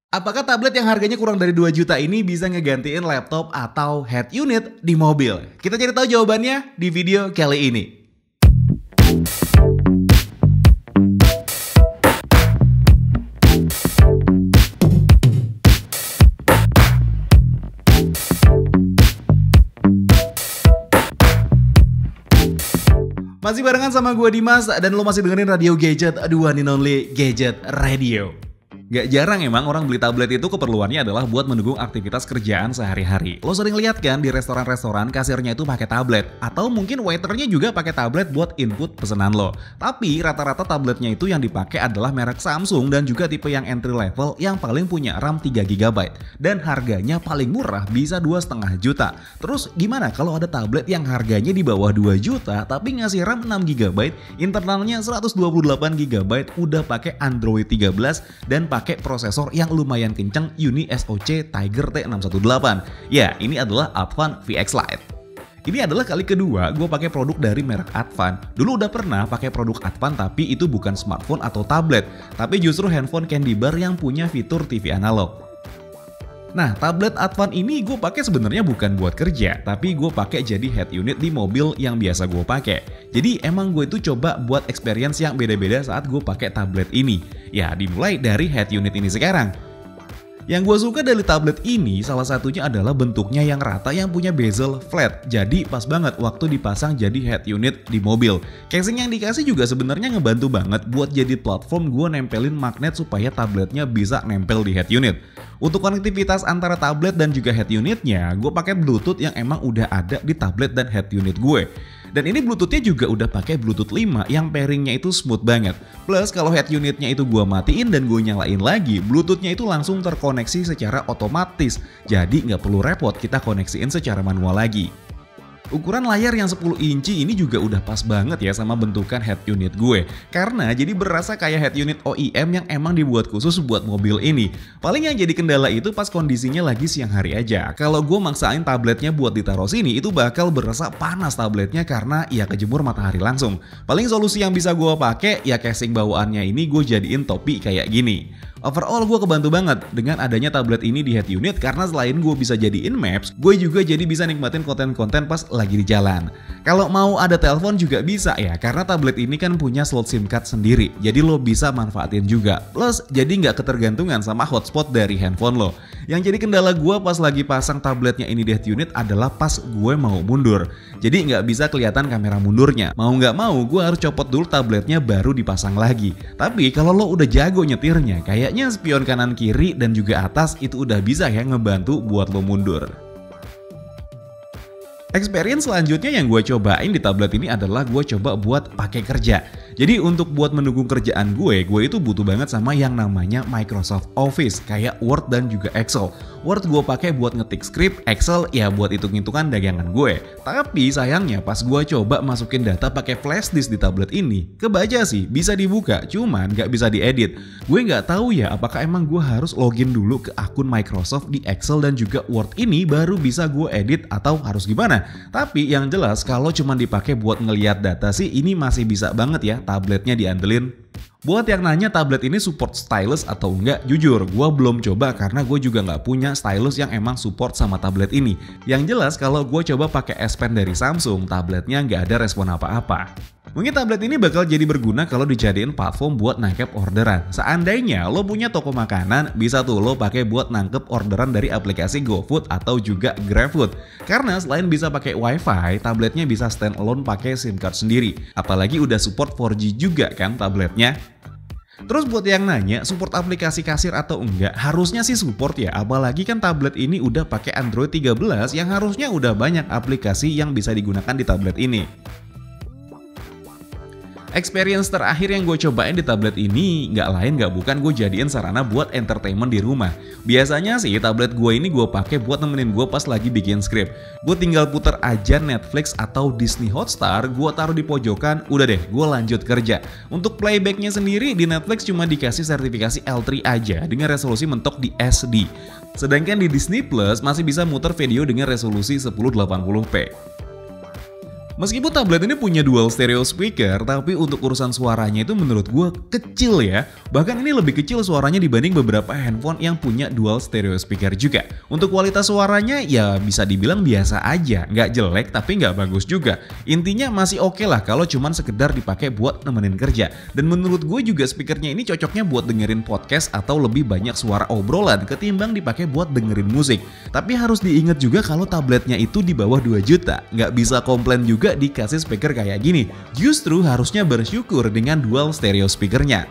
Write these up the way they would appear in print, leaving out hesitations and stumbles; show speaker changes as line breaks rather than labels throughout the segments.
Apakah tablet yang harganya kurang dari 2 juta ini bisa ngegantiin laptop atau head unit di mobil? Kita cari tahu jawabannya di video kali ini. Masih barengan sama gue Dimas dan lo masih dengerin Radio Gadget, the one and only Gadget Radio. Gak jarang emang orang beli tablet itu keperluannya adalah buat mendukung aktivitas kerjaan sehari-hari. Lo sering lihat kan di restoran-restoran kasirnya itu pakai tablet, atau mungkin waiternya juga pakai tablet buat input pesanan lo. Tapi rata-rata tabletnya itu yang dipakai adalah merek Samsung dan juga tipe yang entry level yang paling punya RAM 3 GB dan harganya paling murah bisa 2,5 juta. Terus gimana kalau ada tablet yang harganya di bawah 2 juta tapi ngasih RAM 6 GB, internalnya 128 GB, udah pakai Android 13 dan pakai prosesor yang lumayan kenceng Uni SoC Tiger T618. Ya, ini adalah Advan VX Lite. Ini adalah kali kedua gue pakai produk dari merek Advan. Dulu udah pernah pakai produk Advan tapi itu bukan smartphone atau tablet, tapi justru handphone Candy Bar yang punya fitur TV analog. Nah, tablet Advan ini gue pakai sebenarnya bukan buat kerja, tapi gue pakai jadi head unit di mobil yang biasa gue pakai. Jadi emang gue itu coba buat experience yang beda-beda saat gue pakai tablet ini. Ya, dimulai dari head unit ini sekarang. Yang gue suka dari tablet ini salah satunya adalah bentuknya yang rata yang punya bezel flat. Jadi pas banget waktu dipasang jadi head unit di mobil. Casing yang dikasih juga sebenarnya ngebantu banget buat jadi platform gue nempelin magnet supaya tabletnya bisa nempel di head unit. Untuk konektivitas antara tablet dan juga head unitnya, gue pakai Bluetooth yang emang udah ada di tablet dan head unit gue. Dan ini Bluetoothnya juga udah pakai Bluetooth 5 yang pairingnya itu smooth banget. Plus kalau head unitnya itu gue matiin dan gue nyalain lagi, Bluetoothnya itu langsung terkoneksi secara otomatis. Jadi nggak perlu repot kita koneksiin secara manual lagi. Ukuran layar yang 10 inci ini juga udah pas banget ya sama bentukan head unit gue. Karena jadi berasa kayak head unit OEM yang emang dibuat khusus buat mobil ini. Paling yang jadi kendala itu pas kondisinya lagi siang hari aja. Kalau gue maksain tabletnya buat ditaruh sini itu bakal berasa panas tabletnya karena ya kejemur matahari langsung. Paling solusi yang bisa gue pakai ya casing bawaannya ini gue jadiin topi kayak gini. Overall gue kebantu banget dengan adanya tablet ini di head unit karena selain gue bisa jadiin maps, gue juga jadi bisa nikmatin konten-konten pas lagi di jalan. Kalau mau ada telepon juga bisa ya, karena tablet ini kan punya slot SIM card sendiri, jadi lo bisa manfaatin juga. Plus jadi nggak ketergantungan sama hotspot dari handphone lo. Yang jadi kendala gue pas lagi pasang tabletnya ini di head unit adalah pas gue mau mundur. Jadi nggak bisa kelihatan kamera mundurnya. Mau nggak mau gue harus copot dulu tabletnya baru dipasang lagi. Tapi kalau lo udah jago nyetirnya, kayaknya spion kanan kiri dan juga atas itu udah bisa ya ngebantu buat lo mundur. Experience selanjutnya yang gue cobain di tablet ini adalah gue coba buat pakai kerja. Jadi untuk buat mendukung kerjaan gue itu butuh banget sama yang namanya Microsoft Office kayak Word dan juga Excel. Word gue pakai buat ngetik script, Excel ya buat hitung-hitungan dagangan gue. Tapi sayangnya pas gue coba masukin data pakai flash disk di tablet ini, kebaca sih bisa dibuka, cuman nggak bisa diedit. Gue nggak tahu ya apakah emang gue harus login dulu ke akun Microsoft di Excel dan juga Word ini baru bisa gue edit atau harus gimana. Tapi yang jelas kalau cuma dipakai buat ngeliat data sih ini masih bisa banget ya tabletnya diandelin. Buat yang nanya tablet ini support stylus atau enggak, jujur gue belum coba karena gue juga nggak punya stylus yang emang support sama tablet ini. Yang jelas kalau gue coba pakai S Pen dari Samsung, tabletnya nggak ada respon apa-apa. Mungkin tablet ini bakal jadi berguna kalau dijadiin platform buat nangkep orderan. Seandainya lo punya toko makanan, bisa tuh lo pakai buat nangkep orderan dari aplikasi GoFood atau juga GrabFood. Karena selain bisa pakai WiFi, tabletnya bisa standalone pakai SIM card sendiri. Apalagi udah support 4G juga kan tabletnya. Terus buat yang nanya support aplikasi kasir atau enggak, harusnya sih support ya, apalagi kan tablet ini udah pakai Android 13 yang harusnya udah banyak aplikasi yang bisa digunakan di tablet ini. Experience terakhir yang gue cobain di tablet ini nggak lain nggak bukan gue jadiin sarana buat entertainment di rumah. Biasanya sih tablet gue ini gue pakai buat nemenin gue pas lagi bikin skrip. Gue tinggal puter aja Netflix atau Disney Hotstar, gue taruh di pojokan, udah deh gue lanjut kerja. Untuk playbacknya sendiri di Netflix cuma dikasih sertifikasi L3 aja dengan resolusi mentok di SD. Sedangkan di Disney Plus masih bisa muter video dengan resolusi 1080p. Meskipun tablet ini punya dual stereo speaker, tapi untuk urusan suaranya itu menurut gue kecil ya. Bahkan ini lebih kecil suaranya dibanding beberapa handphone yang punya dual stereo speaker juga. Untuk kualitas suaranya ya bisa dibilang biasa aja, nggak jelek tapi nggak bagus juga. Intinya masih oke lah kalau cuman sekedar dipakai buat nemenin kerja. Dan menurut gue juga speakernya ini cocoknya buat dengerin podcast atau lebih banyak suara obrolan ketimbang dipakai buat dengerin musik. Tapi harus diingat juga kalau tabletnya itu di bawah 2 juta, nggak bisa komplain juga dikasih speaker kayak gini. Justru harusnya bersyukur dengan dual stereo speakernya.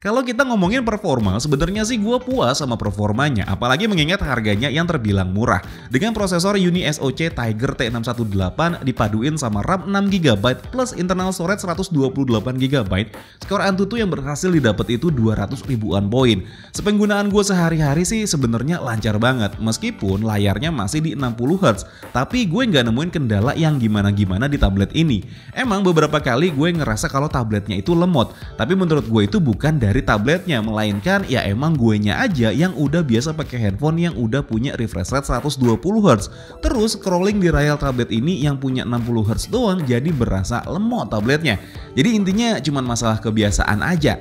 Kalau kita ngomongin performa, sebenarnya sih gue puas sama performanya, apalagi mengingat harganya yang terbilang murah. Dengan prosesor Uni SoC Tiger T618 dipaduin sama RAM 6GB plus internal storage 128GB, skor Antutu yang berhasil didapat itu 200 ribuan poin. Sepenggunaan gue sehari-hari sih sebenarnya lancar banget, meskipun layarnya masih di 60Hz, tapi gue nggak nemuin kendala yang gimana-gimana di tablet ini. Emang beberapa kali gue ngerasa kalau tabletnya itu lemot, tapi menurut gue itu bukan dari tabletnya, melainkan ya emang guenya aja yang udah biasa pakai handphone yang udah punya refresh rate 120Hz. Terus scrolling di layar tablet ini yang punya 60Hz doang jadi berasa lemot tabletnya. Jadi intinya cuma masalah kebiasaan aja.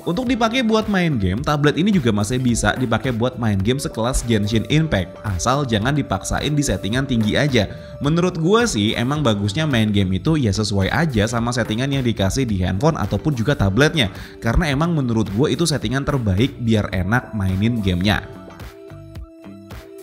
Untuk dipakai buat main game, tablet ini juga masih bisa dipakai buat main game sekelas Genshin Impact, asal jangan dipaksain di settingan tinggi aja. Menurut gue sih emang bagusnya main game itu ya sesuai aja sama settingan yang dikasih di handphone ataupun juga tabletnya, karena emang menurut gue itu settingan terbaik biar enak mainin gamenya.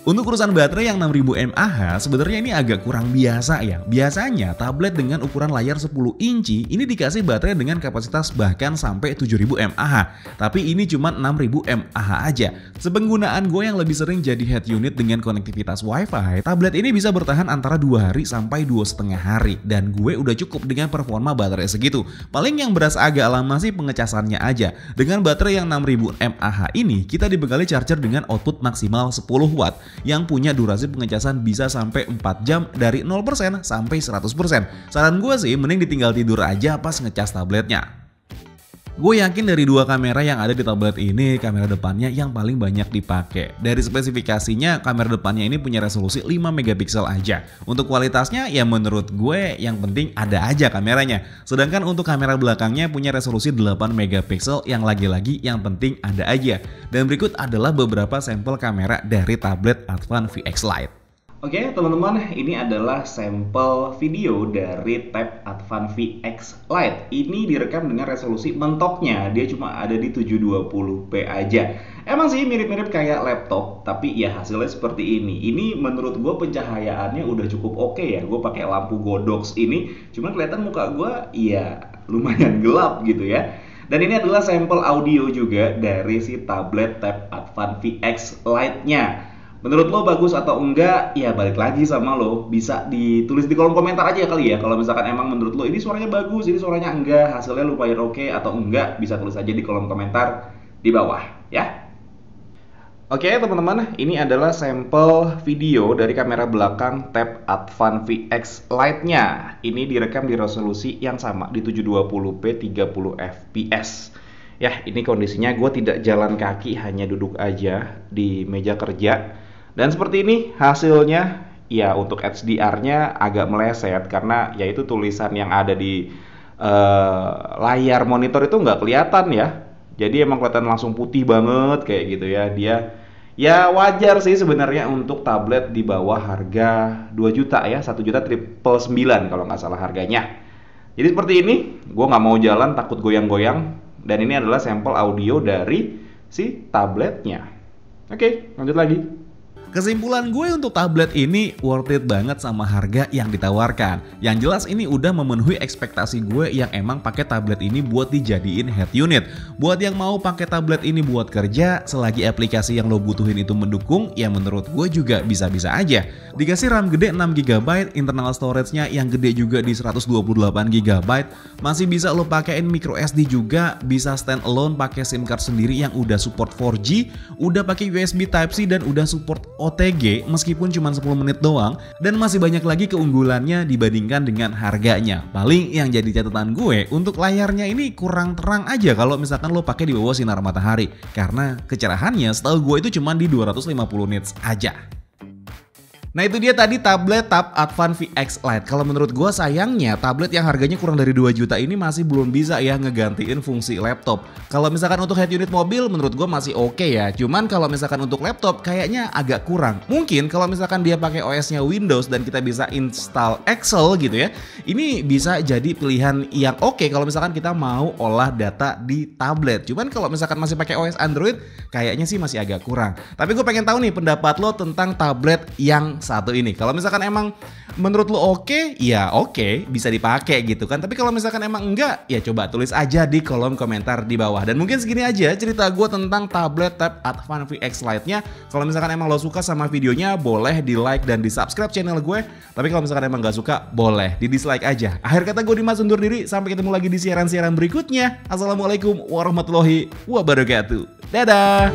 Untuk urusan baterai yang 6000 mAh sebenarnya ini agak kurang biasa ya. Biasanya tablet dengan ukuran layar 10 inci ini dikasih baterai dengan kapasitas bahkan sampai 7000 mAh. Tapi ini cuma 6000 mAh aja. Sepenggunaan gue yang lebih sering jadi head unit dengan konektivitas WiFi, tablet ini bisa bertahan antara 2 hari sampai 2,5 hari. Dan gue udah cukup dengan performa baterai segitu. Paling yang berasa agak lama sih pengecasannya aja. Dengan baterai yang 6000 mAh ini kita dibekali charger dengan output maksimal 10 watt. Yang punya durasi pengecasan bisa sampai 4 jam dari 0% sampai 100%. Saran gue sih mending ditinggal tidur aja pas ngecas tabletnya. Gue yakin dari 2 kamera yang ada di tablet ini, kamera depannya yang paling banyak dipakai. Dari spesifikasinya, kamera depannya ini punya resolusi 5 megapiksel aja. Untuk kualitasnya ya menurut gue yang penting ada aja kameranya. Sedangkan untuk kamera belakangnya punya resolusi 8 megapiksel yang lagi-lagi yang penting ada aja. Dan berikut adalah beberapa sampel kamera dari tablet Advan VX Lite. Oke teman-teman, ini adalah sampel video dari tab Advan VX Lite. Ini direkam dengan resolusi mentoknya, dia cuma ada di 720p aja. Emang sih mirip-mirip kayak laptop, tapi ya hasilnya seperti ini. Ini menurut gue pencahayaannya udah cukup oke ya. Gue pakai lampu Godox ini, cuma kelihatan muka gue ya lumayan gelap gitu ya. Dan ini adalah sampel audio juga dari si tablet tab Advan VX Lite-nya. Menurut lo bagus atau enggak, ya balik lagi sama lo. Bisa ditulis di kolom komentar aja kali ya. Kalau misalkan emang menurut lo ini suaranya bagus, ini suaranya enggak, hasilnya lumayan oke atau enggak, bisa tulis aja di kolom komentar di bawah ya. Oke teman-teman, ini adalah sampel video dari kamera belakang tab Advan VX Lite-nya. Ini direkam di resolusi yang sama di 720p 30fps. Ya, ini kondisinya gue tidak jalan kaki, hanya duduk aja di meja kerja. Dan seperti ini hasilnya. Ya, untuk HDR-nya agak meleset karena yaitu tulisan yang ada di layar monitor itu nggak kelihatan ya. Jadi emang kelihatan langsung putih banget kayak gitu ya. Dia ya wajar sih sebenarnya untuk tablet di bawah harga 2 juta ya, 1.999.000 kalau nggak salah harganya. Jadi seperti ini, gue nggak mau jalan takut goyang-goyang. Dan ini adalah sampel audio dari si tabletnya. Oke, lanjut lagi. Kesimpulan gue untuk tablet ini worth it banget sama harga yang ditawarkan. Yang jelas ini udah memenuhi ekspektasi gue yang emang pakai tablet ini buat dijadiin head unit. Buat yang mau pakai tablet ini buat kerja, selagi aplikasi yang lo butuhin itu mendukung, ya menurut gue juga bisa-bisa aja. Dikasih RAM gede 6GB, internal storage-nya yang gede juga di 128GB, masih bisa lo pakein micro SD juga, bisa stand alone pakai SIM card sendiri yang udah support 4G, udah pakai USB Type-C dan udah support OTG meskipun cuma 10 menit doang, dan masih banyak lagi keunggulannya dibandingkan dengan harganya. Paling yang jadi catatan gue untuk layarnya ini kurang terang aja kalau misalkan lo pakai di bawah sinar matahari, karena kecerahannya setahu gue itu cuma di 250 nits aja. Nah itu dia tadi tablet Tab Advance VX Lite. Kalau menurut gue sayangnya tablet yang harganya kurang dari 2 juta ini masih belum bisa ya ngegantiin fungsi laptop. Kalau misalkan untuk head unit mobil menurut gue masih oke ya. Cuman kalau misalkan untuk laptop kayaknya agak kurang. Mungkin kalau misalkan dia pakai OS-nya Windows dan kita bisa install Excel gitu ya. Ini bisa jadi pilihan yang oke kalau misalkan kita mau olah data di tablet. Cuman kalau misalkan masih pakai OS Android kayaknya sih masih agak kurang. Tapi gue pengen tahu nih pendapat lo tentang tablet yang satu ini. Kalau misalkan emang menurut lo oke, ya oke, bisa dipakai gitu kan. Tapi kalau misalkan emang enggak, ya coba tulis aja di kolom komentar di bawah. Dan mungkin segini aja cerita gue tentang tablet Tab Advance VX Lite-nya. Kalau misalkan emang lo suka sama videonya, boleh di like dan di subscribe channel gue. Tapi kalau misalkan emang gak suka, boleh di dislike aja. Akhir kata gue Dimas undur diri, sampai ketemu lagi di siaran-siaran berikutnya. Assalamualaikum warahmatullahi wabarakatuh. Dadah!